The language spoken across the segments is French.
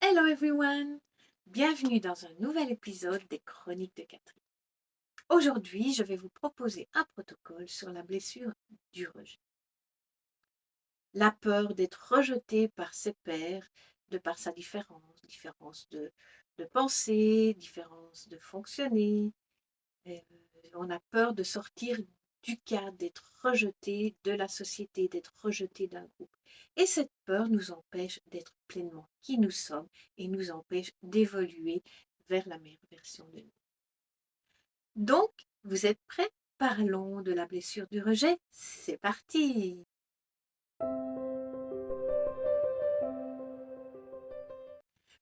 Hello everyone! Bienvenue dans un nouvel épisode des Chroniques de Catherine. Aujourd'hui, je vais vous proposer un protocole sur la blessure du rejet. La peur d'être rejeté par ses pairs, de par sa différence de pensée, différence de fonctionner. Euh, on a peur de sortir du cadre, d'être rejeté de la société, d'être rejeté d'un groupe. Et cette peur nous empêche d'être pleinement qui nous sommes et nous empêche d'évoluer vers la meilleure version de nous. Donc, vous êtes prêts? Parlons de la blessure du rejet. C'est parti!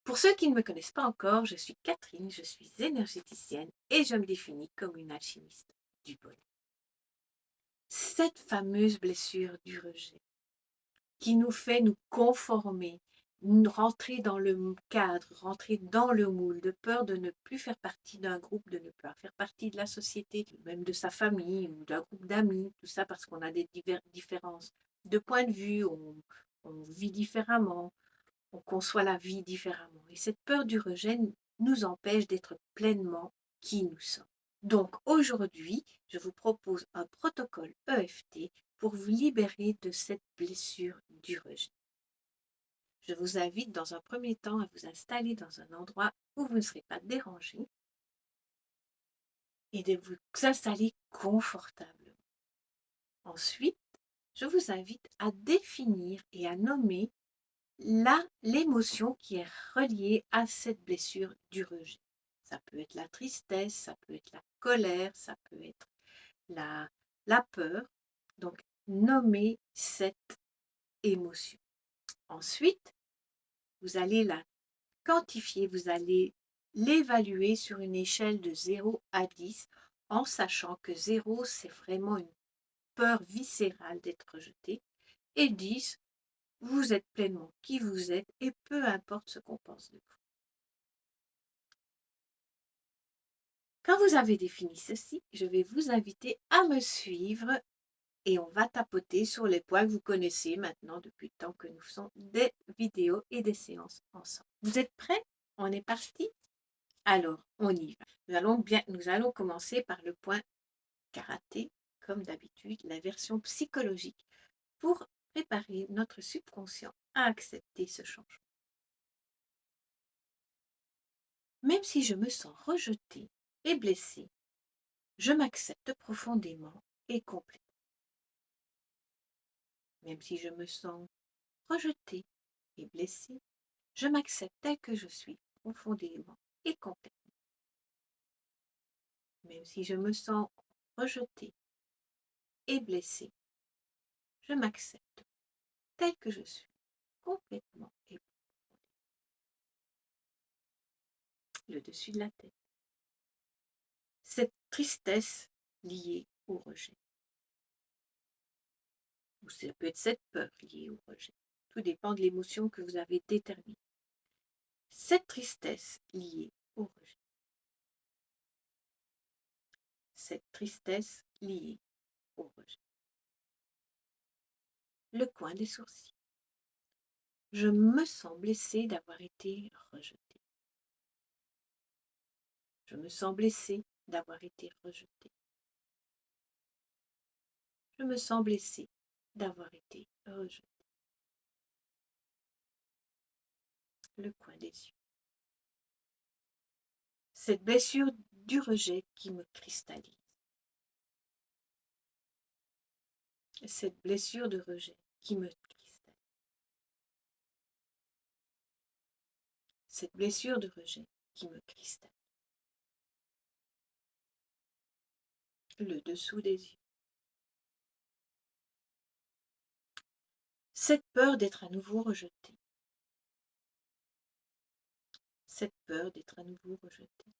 Pour ceux qui ne me connaissent pas encore, je suis Catherine, je suis énergéticienne et je me définis comme une alchimiste du bonheur. Cette fameuse blessure du rejet qui nous fait nous conformer, rentrer dans le cadre, rentrer dans le moule, de peur de ne plus faire partie d'un groupe, de ne plus faire partie de la société, même de sa famille ou d'un groupe d'amis, tout ça parce qu'on a des différences de point de vue, on vit différemment, on conçoit la vie différemment. Et cette peur du rejet nous empêche d'être pleinement qui nous sommes. Donc aujourd'hui, je vous propose un protocole EFT pour vous libérer de cette blessure du rejet. Je vous invite dans un premier temps à vous installer dans un endroit où vous ne serez pas dérangé et de vous installer confortablement. Ensuite, je vous invite à définir et à nommer l'émotion qui est reliée à cette blessure du rejet. Ça peut être la tristesse, ça peut être la colère, ça peut être la peur. Donc, nommez cette émotion. Ensuite, vous allez la quantifier, vous allez l'évaluer sur une échelle de 0 à 10, en sachant que 0, c'est vraiment une peur viscérale d'être rejeté, et 10, vous êtes pleinement qui vous êtes et peu importe ce qu'on pense de vous. Quand vous avez défini ceci, je vais vous inviter à me suivre et on va tapoter sur les points que vous connaissez maintenant depuis le temps que nous faisons des vidéos et des séances ensemble. Vous êtes prêts? On est parti? Alors, on y va. Nous allons commencer par le point karaté, comme d'habitude, la version psychologique, pour préparer notre subconscient à accepter ce changement. Même si je me sens rejetée et blessée, je m'accepte profondément et complètement. Même si je me sens rejetée et blessée, je m'accepte tel que je suis profondément et complètement. Même si je me sens rejetée et blessée, je m'accepte tel que je suis complètement et profondément. Le dessus de la tête. Cette tristesse liée au rejet. Ou ça peut être cette peur liée au rejet. Tout dépend de l'émotion que vous avez déterminée. Cette tristesse liée au rejet. Cette tristesse liée au rejet. Le coin des sourcils. Je me sens blessée d'avoir été rejetée. Je me sens blessée d'avoir été rejetée. Je me sens blessée d'avoir été rejetée. Le coin des yeux. Cette blessure du rejet qui me cristallise. Cette blessure de rejet qui me cristallise. Cette blessure de rejet qui me cristallise. Le dessous des yeux. Cette peur d'être à nouveau rejetée. Cette peur d'être à nouveau rejetée.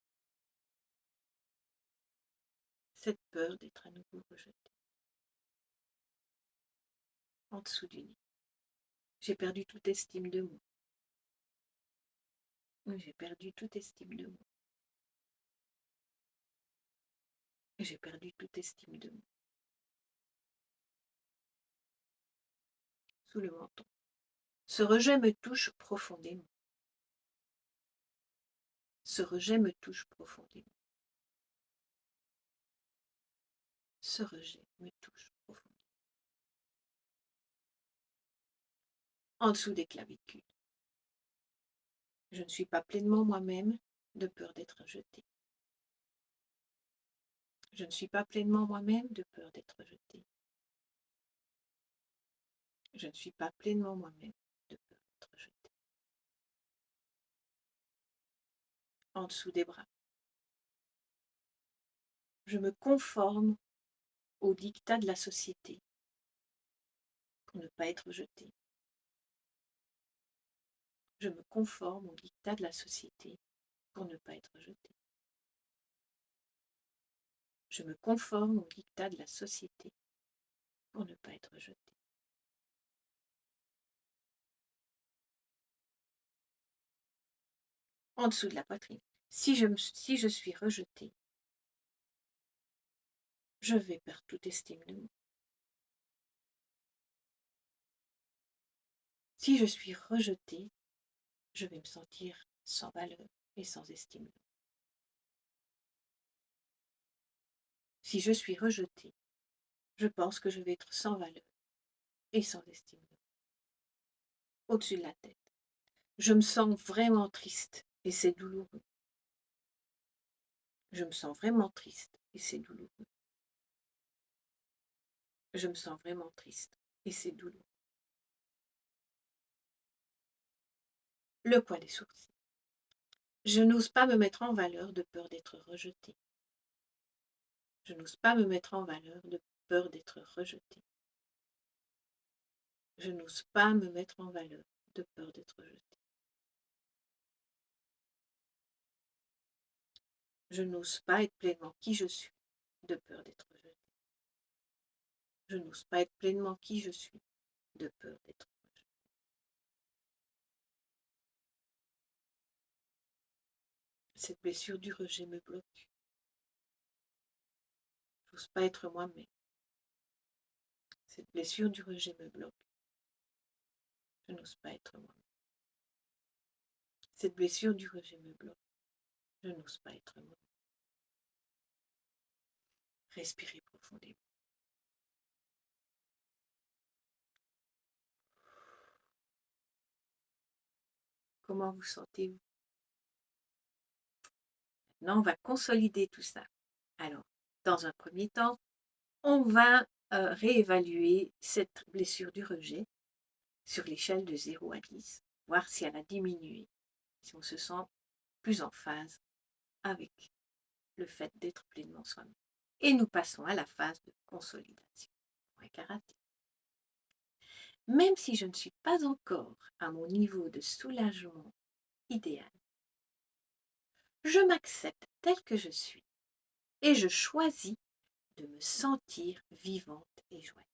Cette peur d'être à nouveau rejetée. En dessous du nez. J'ai perdu toute estime de moi. J'ai perdu toute estime de moi. J'ai perdu toute estime de moi. Sous le menton. Ce rejet me touche profondément. Ce rejet me touche profondément. Ce rejet me touche profondément. En dessous des clavicules. Je ne suis pas pleinement moi-même de peur d'être rejetée. Je ne suis pas pleinement moi-même de peur d'être rejetée. Je ne suis pas pleinement moi-même de peur d'être rejetée. En dessous des bras. Je me conforme au diktat de la société pour ne pas être rejetée. Je me conforme au diktat de la société pour ne pas être rejetée. Je me conforme au diktat de la société pour ne pas être rejetée. En dessous de la poitrine. Si je suis rejetée, je vais perdre toute estime de moi. Si je suis rejetée, je vais me sentir sans valeur et sans estime de moi. Si je suis rejetée, je pense que je vais être sans valeur et sans estime de moi. Au-dessus de la tête. Je me sens vraiment triste et c'est douloureux. Je me sens vraiment triste et c'est douloureux. Je me sens vraiment triste et c'est douloureux. Le coin des sourcils. Je n'ose pas me mettre en valeur de peur d'être rejetée. Je n'ose pas me mettre en valeur de peur d'être rejetée. Je n'ose pas me mettre en valeur de peur d'être rejetée. Je n'ose pas être pleinement qui je suis de peur d'être rejetée. Je n'ose pas être pleinement qui je suis de peur d'être rejetée. Cette blessure du rejet me bloque. Je n'ose pas être moi-même. Cette blessure du rejet me bloque. Je n'ose pas être moi-même. Cette blessure du rejet me bloque. Je n'ose pas être moi-même. Respirez profondément. Comment vous sentez-vous? Maintenant, on va consolider tout ça. Alors, dans un premier temps, on va réévaluer cette blessure du rejet sur l'échelle de 0 à 10, voir si elle a diminué, si on se sent plus en phase avec le fait d'être pleinement soi-même. Et nous passons à la phase de consolidation. Point karaté. Même si je ne suis pas encore à mon niveau de soulagement idéal, je m'accepte tel que je suis et je choisis de me sentir vivante et joyeuse.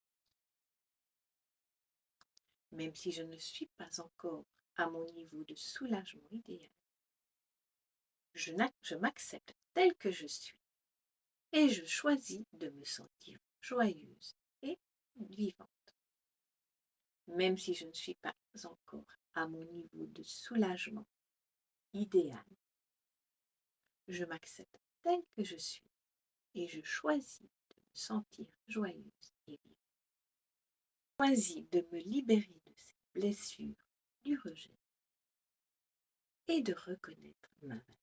Même si je ne suis pas encore à mon niveau de soulagement idéal, je m'accepte telle que je suis et je choisis de me sentir joyeuse et vivante. Même si je ne suis pas encore à mon niveau de soulagement idéal, je m'accepte telle que je suis et je choisis de me sentir joyeuse et vivante. Je choisis de me libérer de ces blessures du rejet et de reconnaître ma valeur.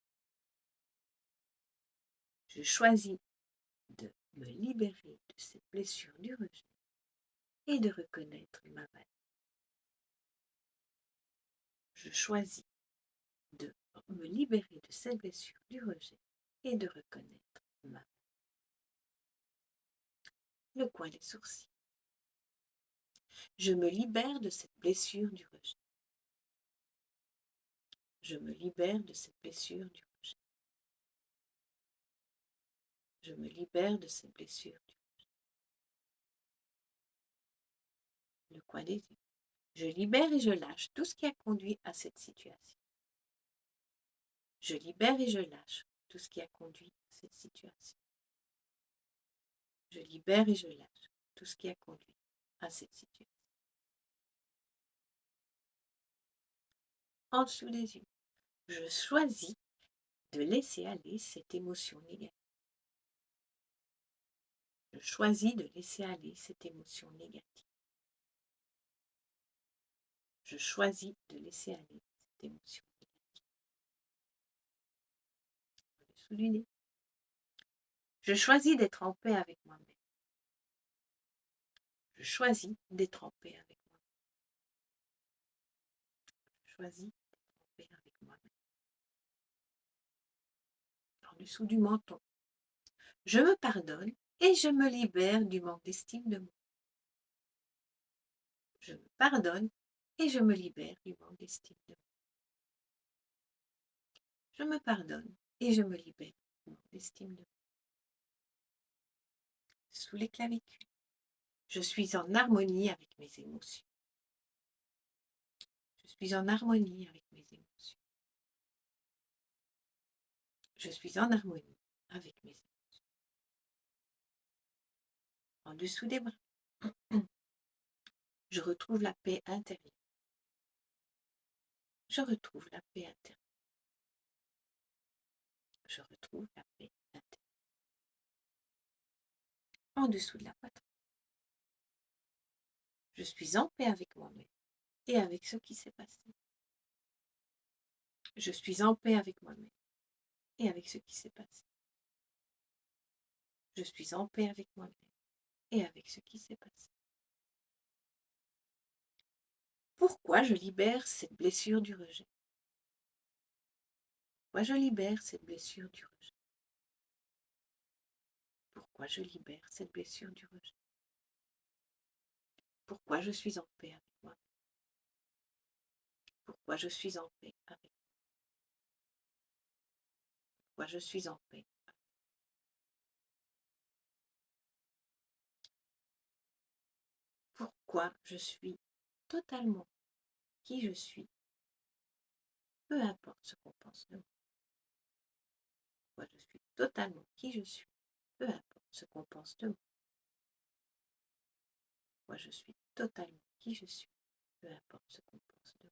Je choisis de me libérer de ces blessures du rejet et de reconnaître ma valeur. Je choisis de me libérer de cette blessure du rejet et de reconnaître ma valeur. Le coin des sourcils. Je me libère de cette blessure du rejet. Je me libère de cette blessure du rejet. Je me libère de cette blessure du rejet. Le coin des yeux. Je libère et je lâche tout ce qui a conduit à cette situation. Je libère et je lâche tout ce qui a conduit à cette situation. Je libère et je lâche tout ce qui a conduit à cette situation. En dessous des yeux, je choisis de laisser aller cette émotion négative. Je choisis de laisser aller cette émotion négative. Je choisis de laisser aller cette émotion négative. En dessous du nez. Je choisis d'être en paix avec moi-même. Je choisis d'être en paix avec moi-même. Je choisis d'être en paix avec moi-même. En dessous du menton. Je me pardonne et je me libère du manque d'estime de moi. Je me pardonne et je me libère du manque d'estime de moi. Je me pardonne et je me libère du manque d'estime de moi. Sous les clavicules. Je suis en harmonie avec mes émotions. Je suis en harmonie avec mes émotions. Je suis en harmonie avec mes émotions. En dessous des bras. Je retrouve la paix intérieure. Je retrouve la paix intérieure. Je retrouve la paix intérieure. En dessous de la poitrine. Je suis en paix avec moi-même et avec ce qui s'est passé. Je suis en paix avec moi-même et avec ce qui s'est passé. Je suis en paix avec moi-même et avec ce qui s'est passé. Pourquoi je libère cette blessure du rejet? Pourquoi je libère cette blessure du rejet? Pourquoi je libère cette blessure du rejet? Pourquoi je suis en paix avec moi? Pourquoi je suis en paix avec moi? Pourquoi je suis en paix? Pourquoi je suis totalement qui je suis, peu importe ce qu'on pense de moi. Pourquoi je suis totalement qui je suis, peu importe ce qu'on pense de moi. Pourquoi je suis totalement qui je suis, peu importe ce qu'on pense de moi.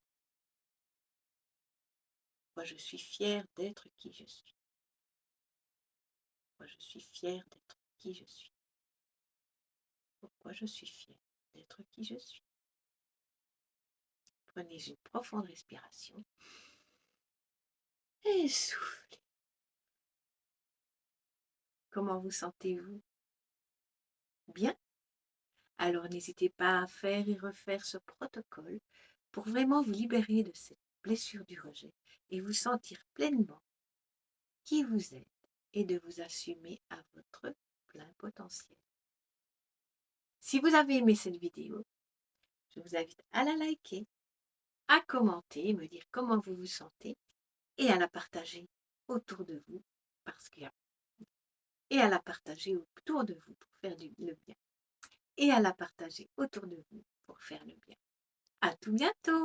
Pourquoi je suis fière d'être qui je suis. Pourquoi je suis fière d'être qui je suis. Pourquoi je suis fière d'être qui je suis. Prenez une profonde respiration et soufflez. Comment vous sentez-vous? Bien? Alors n'hésitez pas à faire et refaire ce protocole pour vraiment vous libérer de cette blessure du rejet et vous sentir pleinement qui vous êtes et de vous assumer à votre plein potentiel. Si vous avez aimé cette vidéo, je vous invite à la liker, à commenter, me dire comment vous vous sentez et à la partager autour de vous et à la partager autour de vous pour faire le bien et à la partager autour de vous pour faire le bien. À tout bientôt!